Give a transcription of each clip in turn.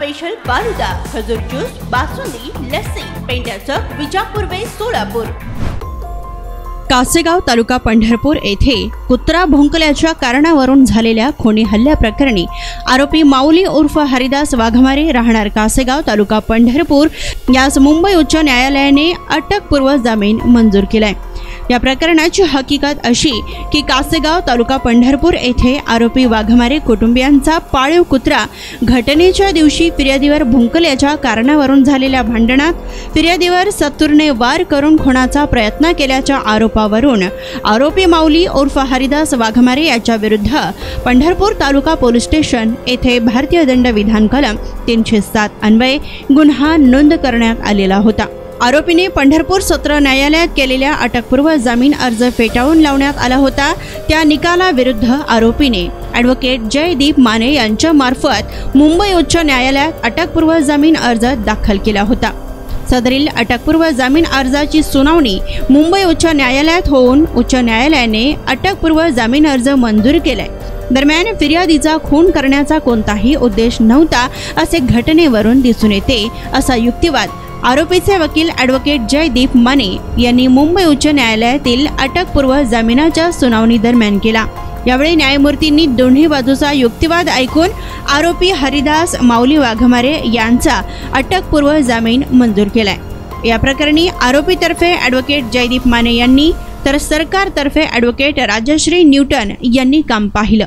Special falooda, खजूर juice, basundi, lassi, painter चौक, Vijapur waste, Solapur. Kasegaon तालुका पंढरपूर येथे कुत्रा भुंकल्याच्या कारणावरून झालेल्या खुनी हल्ल्याप्रकरणी आरोपी माऊली उर्फ हरिदास वाघमारे राहणार कासेगाव तालुका पंढरपूर यास मुंबई उच्च न्यायालयाने अटकपूर्व जामीन मंजूर केलाय। या प्रकरणाची हकीकत अशी की कासेगाव तालुका पंढरपूर येथे आरोपी वाघमारे कुटुंबियांचा पाळीव कुत्रा घटनेच्या दिवशी फिर्यादीवर भुंकल्याच्या कारणावरून झालेल्या भांडणात फिर्यादीवर सत्तूरने वार करून खुनाचा प्रयत्न केल्याच्या आरोपावरून आरोपी माऊली उर्फ हरिदास वाघमारे याच्या विरुद्ध पंढरपूर तालुका पोलीस स्टेशन येथे भारतीय दंड विधान कलम 307 अन्वये गुन्हा नोंद करण्यात आलेला होता। आरोपीने पंढरपूर सत्र न्यायालयात केलेल्या अटकपूर्व जामीन अर्ज फेटाळून लावण्यात आला होता। त्या निकालाविरुद्ध आरोपीने ॲडव्होकेट जयदीप माने यांच्या मार्फत मुंबई उच्च न्यायालयात अटकपूर्व जामीन अर्ज दाखल केला होता। सदरील अटकपूर्व जामीन अर्जाची सुनावणी मुंबई उच्च न्यायालयात होऊन उच्च न्यायालयाने अटकपूर्व जामीन अर्ज मंजूर केलाय। दरम्यान फिर्यादीचा खून करण्याचा कोणताही उद्देश नव्हता असे घटनेवरून दिसून येते असा युक्तिवाद आरोपीचे वकील ॲडव्होकेट जयदीप माने यांनी मुंबई उच्च न्यायालयातील अटकपूर्व जामिनाच्या सुनावणी दरम्यान केला। यावेळी न्यायमूर्तींनी दोन्ही बाजूचा युक्तिवाद ऐकून आरोपी हरिदास माऊली वाघमारे यांचा अटकपूर्व जामीन मंजूर केलाय। या प्रकरणी आरोपीतर्फे ॲडव्होकेट जयदीप माने यांनी तर सरकारतर्फे ॲडव्होकेट राजश्री न्यूटन यांनी काम पाहिलं।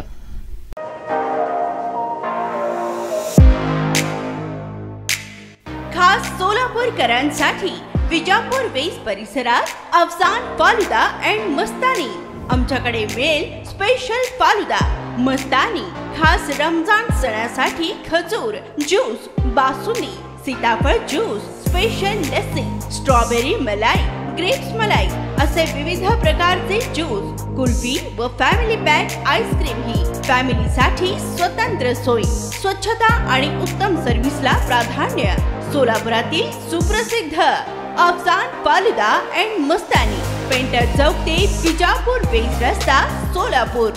खास सोलापूरकरांसाठी विजापूर वेस्ट परिसरात अफसान फालुदा अँड मस्तानी आमच्याकडे मिळेल। स्पेशल फालुदा, मस्तानी, खास रमजान सणासाठी खजूर ज्यूस, बासुंदी, सीताफळ ज्यूस, स्पेशल लस्सी, स्ट्रॉबेरी मलाई, ग्रेप्स मलाई असे विविध प्रकारचे ज्यूस, कुल्फी व फॅमिली पॅक आईस्क्रीम ही फॅमिलीसाठी स्वतंत्र सोय, स्वच्छता आणि उत्तम सर्व्हिसला प्राधान्य। सोलापुरातील सुप्रसिद्ध Afsan falooda and Mastani, painter चौक ते विजापूर वेस्ट रस्ता, सोलापूर।